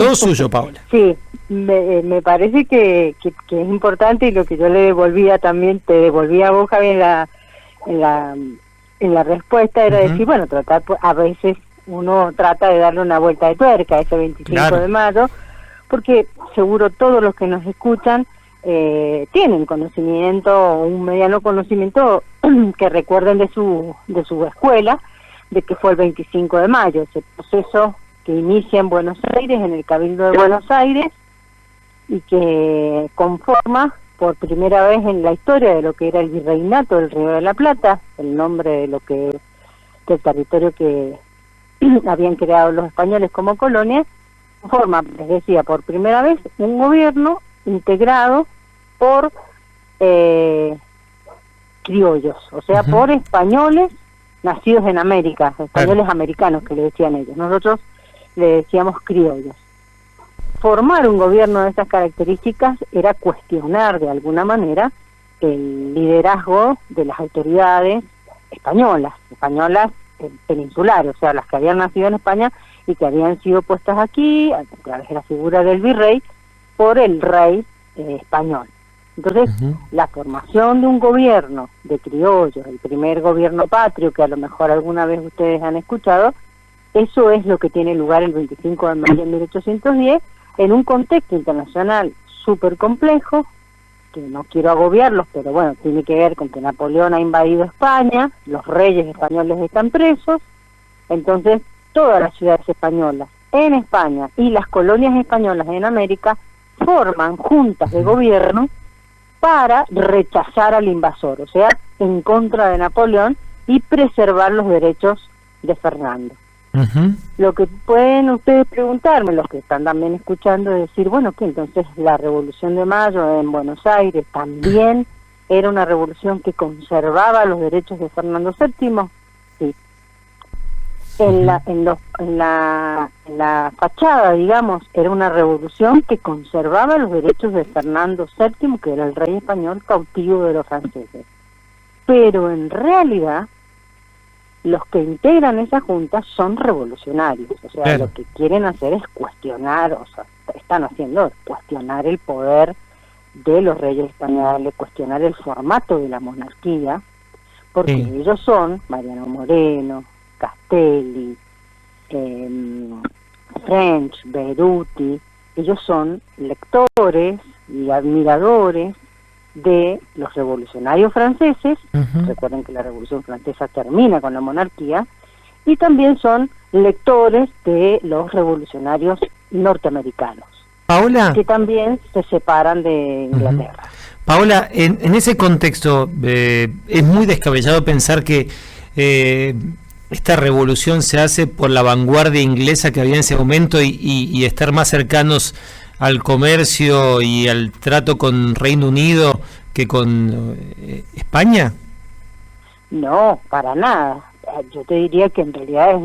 Todo suyo, Paola. Sí, me parece que es importante, y lo que yo le devolvía también, te devolvía a vos, Javi, en la respuesta, era decir, bueno, tratar, a veces uno trata de darle una vuelta de tuerca a ese 25 de mayo, porque seguro todos los que nos escuchan tienen conocimiento, un mediano conocimiento, que recuerden de su escuela, de que fue el 25 de mayo, ese proceso que inicia en Buenos Aires, en el Cabildo de Buenos Aires, y que conforma por primera vez en la historia de lo que era el virreinato del Río de la Plata, el nombre de lo que del territorio que habían creado los españoles como colonia, conforma, les decía, por primera vez un gobierno integrado por criollos, o sea, por españoles nacidos en América, españoles americanos que le decían ellos. Nosotros le decíamos criollos. Formar un gobierno de estas características era cuestionar de alguna manera el liderazgo de las autoridades españolas peninsulares, o sea, las que habían nacido en España y que habían sido puestas aquí a través de la figura del virrey por el rey español. Entonces, la formación de un gobierno de criollos, el primer gobierno patrio, que a lo mejor alguna vez ustedes han escuchado, eso es lo que tiene lugar el 25 de mayo de 1810, en un contexto internacional súper complejo, que no quiero agobiarlos, pero bueno, tiene que ver con que Napoleón ha invadido España, los reyes españoles están presos, entonces todas las ciudades españolas en España y las colonias españolas en América forman juntas de gobierno para rechazar al invasor, o sea, en contra de Napoleón y preservar los derechos de Fernando. Lo que pueden ustedes preguntarme, los que están también escuchando, es decir, bueno, que entonces la Revolución de Mayo en Buenos Aires también era una revolución que conservaba los derechos de Fernando VII. Sí. En la fachada, digamos, era una revolución que conservaba los derechos de Fernando VII, que era el rey español cautivo de los franceses. Pero en realidad, los que integran esa junta son revolucionarios, o sea, lo que quieren hacer es cuestionar, o sea, están haciendo cuestionar el poder de los reyes españoles, cuestionar el formato de la monarquía, porque ellos son Mariano Moreno, Castelli, French, Beruti, ellos son lectores y admiradores de los revolucionarios franceses, recuerden que la Revolución Francesa termina con la monarquía, y también son lectores de los revolucionarios norteamericanos, Paola, que también se separan de Inglaterra. Paola, en ese contexto, es muy descabellado pensar que esta revolución se hace por la vanguardia inglesa que había en ese momento y estar más cercanos al comercio y al trato con Reino Unido que con España. No, para nada. Yo te diría que en realidad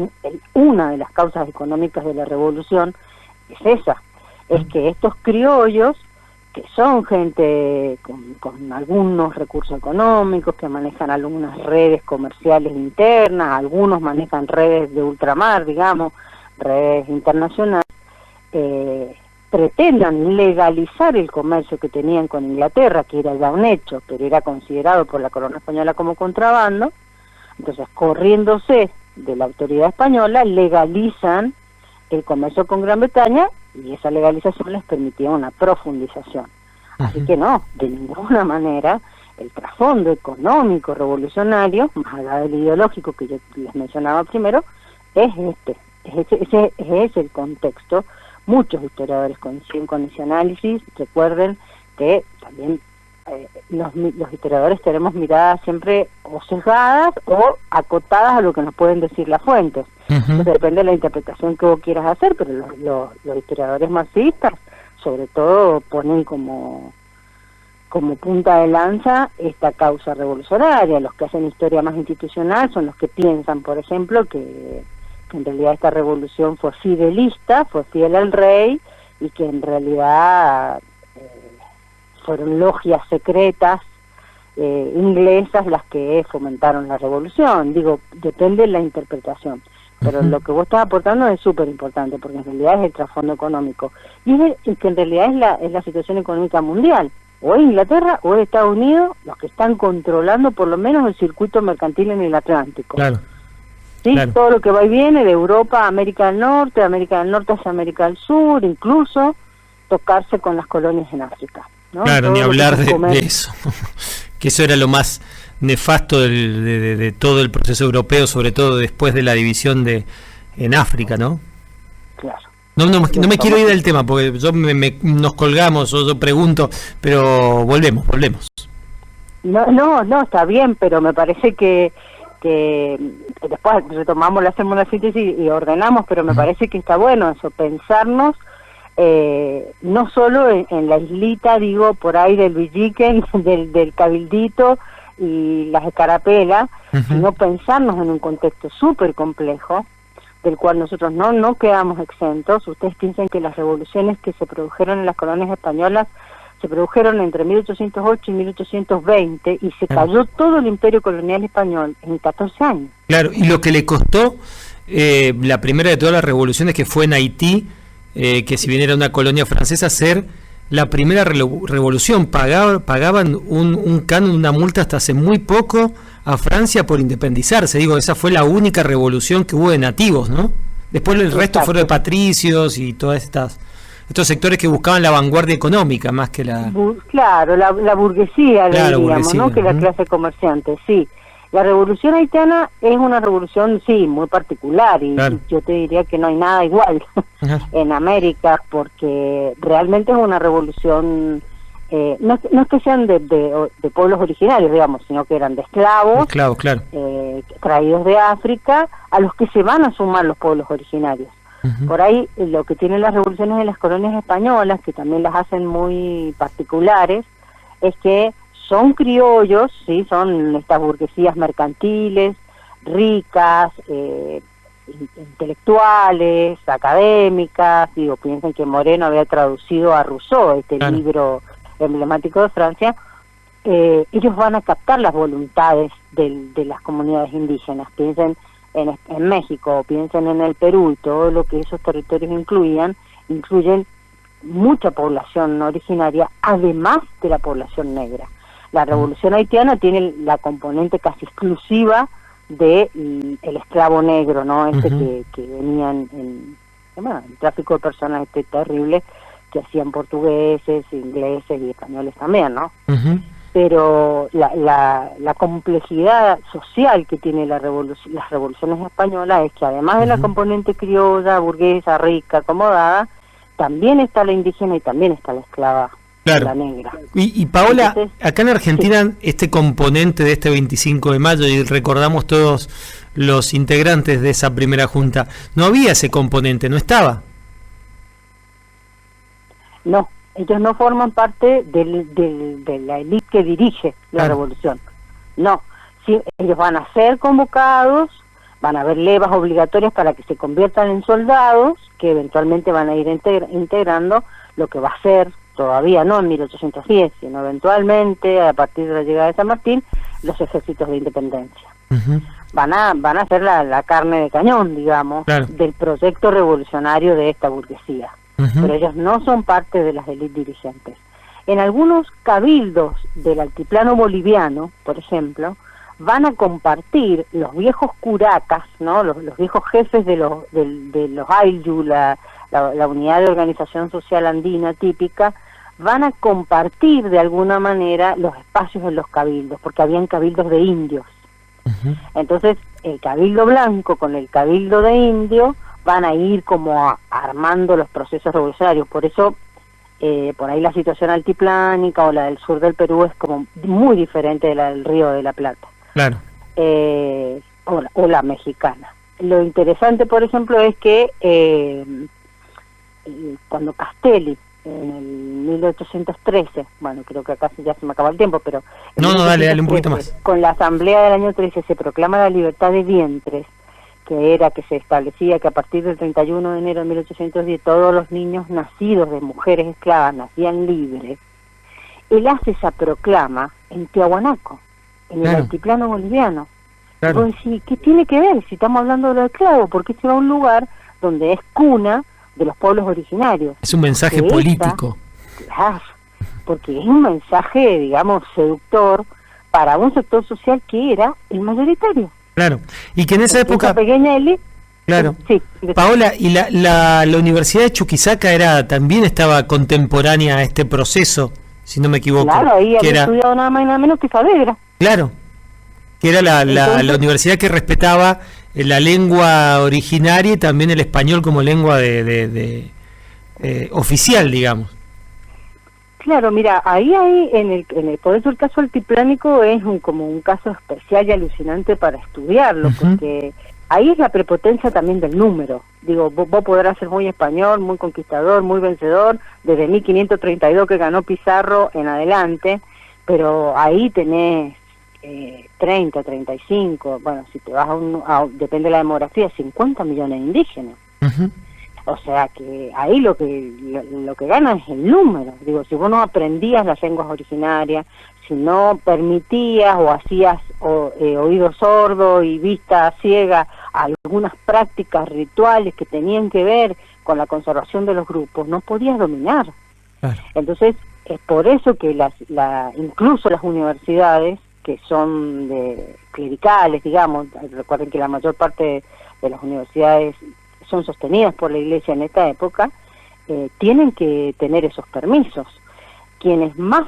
una de las causas económicas de la revolución es esa, es que estos criollos, que son gente con algunos recursos económicos, que manejan algunas redes comerciales internas, algunos manejan redes de ultramar, digamos, redes internacionales, pretendan legalizar el comercio que tenían con Inglaterra, que era ya un hecho, pero era considerado por la corona española como contrabando. Entonces, corriéndose de la autoridad española, legalizan el comercio con Gran Bretaña, y esa legalización les permitía una profundización. Así que no, de ninguna manera el trasfondo económico revolucionario, más allá del ideológico que yo les mencionaba primero, es ese es el contexto. Muchos historiadores coinciden con ese análisis. Recuerden que también los historiadores tenemos miradas siempre o sesgadas o acotadas a lo que nos pueden decir las fuentes. Entonces, depende de la interpretación que vos quieras hacer, pero los historiadores marxistas sobre todo ponen como punta de lanza esta causa revolucionaria. Los que hacen historia más institucional son los que piensan, por ejemplo, que en realidad esta revolución fue fidelista, fue fiel al rey, y que en realidad fueron logias secretas inglesas las que fomentaron la revolución. Digo, depende de la interpretación. pero lo que vos estás aportando es súper importante, porque en realidad es el trasfondo económico, y que en realidad es la situación económica mundial. O es Inglaterra o es Estados Unidos los que están controlando por lo menos el circuito mercantil en el Atlántico. Claro. ¿Sí? Claro. Todo lo que va y viene de Europa a América del Norte hacia América del Sur, incluso tocarse con las colonias en África, ¿no? Claro, todo ni hablar de eso. Que eso era lo más nefasto de todo el proceso europeo, sobre todo después de la división en África, ¿no? Claro. No me quiero ir del tema, porque nos colgamos, yo pregunto, pero volvemos. No, está bien, pero me parece que después retomamos, le hacemos la síntesis y ordenamos, pero me parece que está bueno eso, pensarnos no solo en la islita, digo, por ahí del Villiquen, del Cabildito y las escarapelas, sino pensarnos en un contexto súper complejo, del cual nosotros no quedamos exentos. Ustedes piensan que las revoluciones que se produjeron en las colonias españolas se produjeron entre 1808 y 1820 y se cayó todo el imperio colonial español en 14 años. Claro, y lo que le costó la primera de todas las revoluciones, que fue en Haití, que si bien era una colonia francesa, ser la primera revolución. Pagaban un canon, una multa hasta hace muy poco a Francia por independizarse. Digo, esa fue la única revolución que hubo de nativos, ¿no? Después el resto fueron de patricios y todas estos sectores que buscaban la vanguardia económica más que la... Claro, la burguesía, claro, diríamos, burguesía, ¿no? Que la clase comerciante, sí. La revolución haitiana es una revolución, sí, muy particular, y yo te diría que no hay nada igual en América, porque realmente es una revolución, no es que sean de pueblos originarios, digamos, sino que eran de esclavos, claro. Traídos de África, a los que se van a sumar los pueblos originarios. Por ahí lo que tienen las revoluciones de las colonias españolas, que también las hacen muy particulares, es que son criollos, sí, son estas burguesías mercantiles, ricas, intelectuales, académicas. Digo, piensen que Moreno había traducido a Rousseau, este libro emblemático de Francia. Ellos van a captar las voluntades de las comunidades indígenas. Piensen en México, piensen en el Perú, y todo lo que esos territorios incluyen mucha población originaria, además de la población negra. La revolución haitiana tiene la componente casi exclusiva de el esclavo negro, ¿no? Que venían en el tráfico de personas terrible que hacían portugueses, ingleses y españoles también, ¿no? Pero la complejidad social que tiene las revoluciones españolas es que además de la componente criolla, burguesa, rica, acomodada, también está la indígena y también está la esclava. Claro. La negra. Y Paola, entonces, acá en Argentina, este componente de este 25 de mayo, y recordamos todos los integrantes de esa primera junta, no había ese componente, no estaba. No, ellos no forman parte de la élite que dirige la revolución. No, sí, ellos van a ser convocados, van a haber levas obligatorias para que se conviertan en soldados, que eventualmente van a ir integrando lo que va a ser, todavía no en 1810, sino eventualmente, a partir de la llegada de San Martín, los ejércitos de independencia. Van a ser la carne de cañón, digamos, del proyecto revolucionario de esta burguesía. Pero ellos no son parte de las élites dirigentes. En algunos cabildos del altiplano boliviano, por ejemplo, van a compartir los viejos curacas, ¿no? Los viejos jefes de los Ayllu, la unidad de organización social andina típica, van a compartir de alguna manera los espacios en los cabildos, porque habían cabildos de indios. Entonces, el cabildo blanco con el cabildo de indio van a ir como armando los procesos revolucionarios. Por eso, por ahí la situación altiplánica o la del sur del Perú es como muy diferente de la del Río de la Plata. Claro. O la mexicana. Lo interesante, por ejemplo, es que cuando Castelli, en el 1813, bueno, creo que acá ya se me acaba el tiempo, pero... dale un poquito más. Con la asamblea del año 13 se proclama la libertad de vientres, que se establecía que a partir del 31 de enero de 1810 todos los niños nacidos de mujeres esclavas nacían libres. Él hace esa proclama en Tiahuanaco, en el altiplano boliviano, Claro. Y vos decís, ¿qué tiene que ver si estamos hablando de los esclavos? ¿Por qué se va a un lugar donde es cuna de los pueblos originarios? Es un mensaje político. Claro, porque es un mensaje, digamos, seductor para un sector social que era el mayoritario. Claro, y que en esa época... Esa pequeña élite. Claro. Sí. Paola, y la Universidad de Chuquisaca también estaba contemporánea a este proceso, si no me equivoco. Claro, ahí que había estudiado nada más y nada menos que Saavedra. Claro, que era la universidad que respetaba la lengua originaria y también el español como lengua oficial, digamos. Claro, mira, ahí por eso el caso altiplánico es como un caso especial y alucinante para estudiarlo, porque ahí es la prepotencia también del número. Digo, vos podrás ser muy español, muy conquistador, muy vencedor, desde 1532 que ganó Pizarro en adelante, pero ahí tenés 30, 35, bueno, si te vas depende de la demografía, 50 millones de indígenas. O sea que ahí lo que gana es el número. Digo, si vos no aprendías las lenguas originarias, si no permitías o hacías oído sordo y vista ciega a algunas prácticas rituales que tenían que ver con la conservación de los grupos, no podías dominar. Claro. Entonces, es por eso que incluso las universidades, que son clericales, digamos, recuerden que la mayor parte de las universidades son sostenidas por la Iglesia en esta época, tienen que tener esos permisos. Quienes más,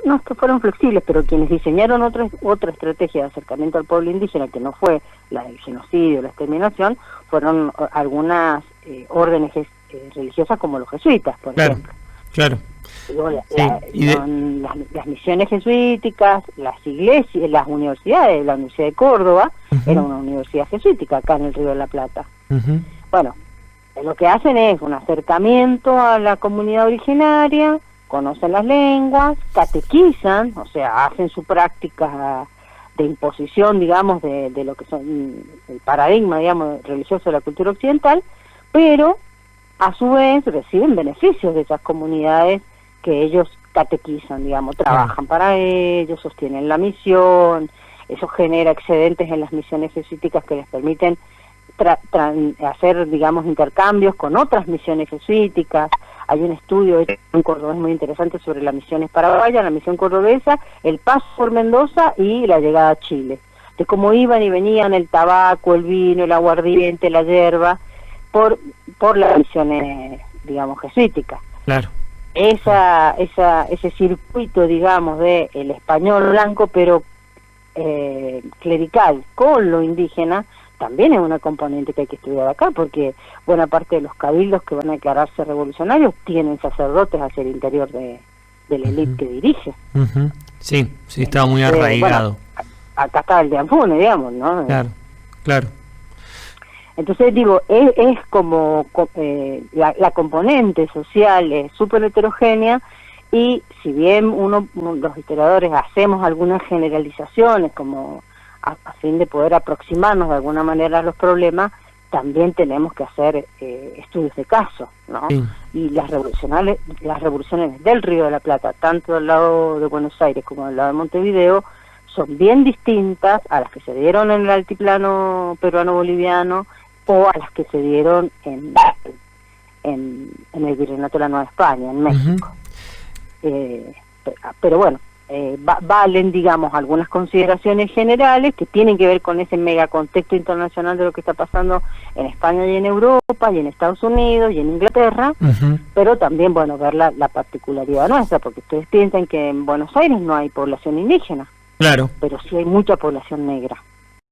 no es que fueron flexibles, pero quienes diseñaron otra estrategia de acercamiento al pueblo indígena, que no fue la del genocidio, la exterminación, fueron algunas órdenes religiosas como los jesuitas, por ejemplo. Claro. Las misiones jesuíticas, las iglesias, las universidades, la Universidad de Córdoba era una universidad jesuítica acá en el Río de la Plata. Bueno, lo que hacen es un acercamiento a la comunidad originaria, conocen las lenguas, catequizan, o sea, hacen su práctica de imposición, digamos, de lo que son el paradigma, digamos, religioso de la cultura occidental, pero a su vez reciben beneficios de esas comunidades que ellos catequizan, digamos, trabajan para ellos, sostienen la misión, eso genera excedentes en las misiones jesuíticas que les permiten hacer, digamos, intercambios con otras misiones jesuíticas. Hay un estudio en Córdoba muy interesante sobre las misiones paraguayas, la misión cordobesa, el paso por Mendoza y la llegada a Chile, de cómo iban y venían el tabaco, el vino, el aguardiente, la yerba, por las misiones, digamos, jesuíticas. Claro. Ese circuito, digamos, de el español blanco, pero clerical, con lo indígena, también es una componente que hay que estudiar acá, porque buena parte de los cabildos que van a declararse revolucionarios tienen sacerdotes hacia el interior de la élite que dirige. Sí, estaba muy arraigado. Bueno, acá está el de Anfune, digamos, ¿no? Claro. Entonces digo, es como la componente social es súper heterogénea, y si bien los historiadores hacemos algunas generalizaciones como a fin de poder aproximarnos de alguna manera a los problemas, también tenemos que hacer estudios de caso, ¿no? Sí. Y las revoluciones del Río de la Plata, tanto del lado de Buenos Aires como del lado de Montevideo, son bien distintas a las que se dieron en el altiplano peruano-boliviano o a las que se dieron en el Virreinato de la Nueva España, en México. Pero bueno, valen, digamos, algunas consideraciones generales que tienen que ver con ese mega contexto internacional de lo que está pasando en España y en Europa y en Estados Unidos y en Inglaterra, pero también, bueno, ver la particularidad nuestra, porque ustedes piensan que en Buenos Aires no hay población indígena. Claro. Pero sí hay mucha población negra.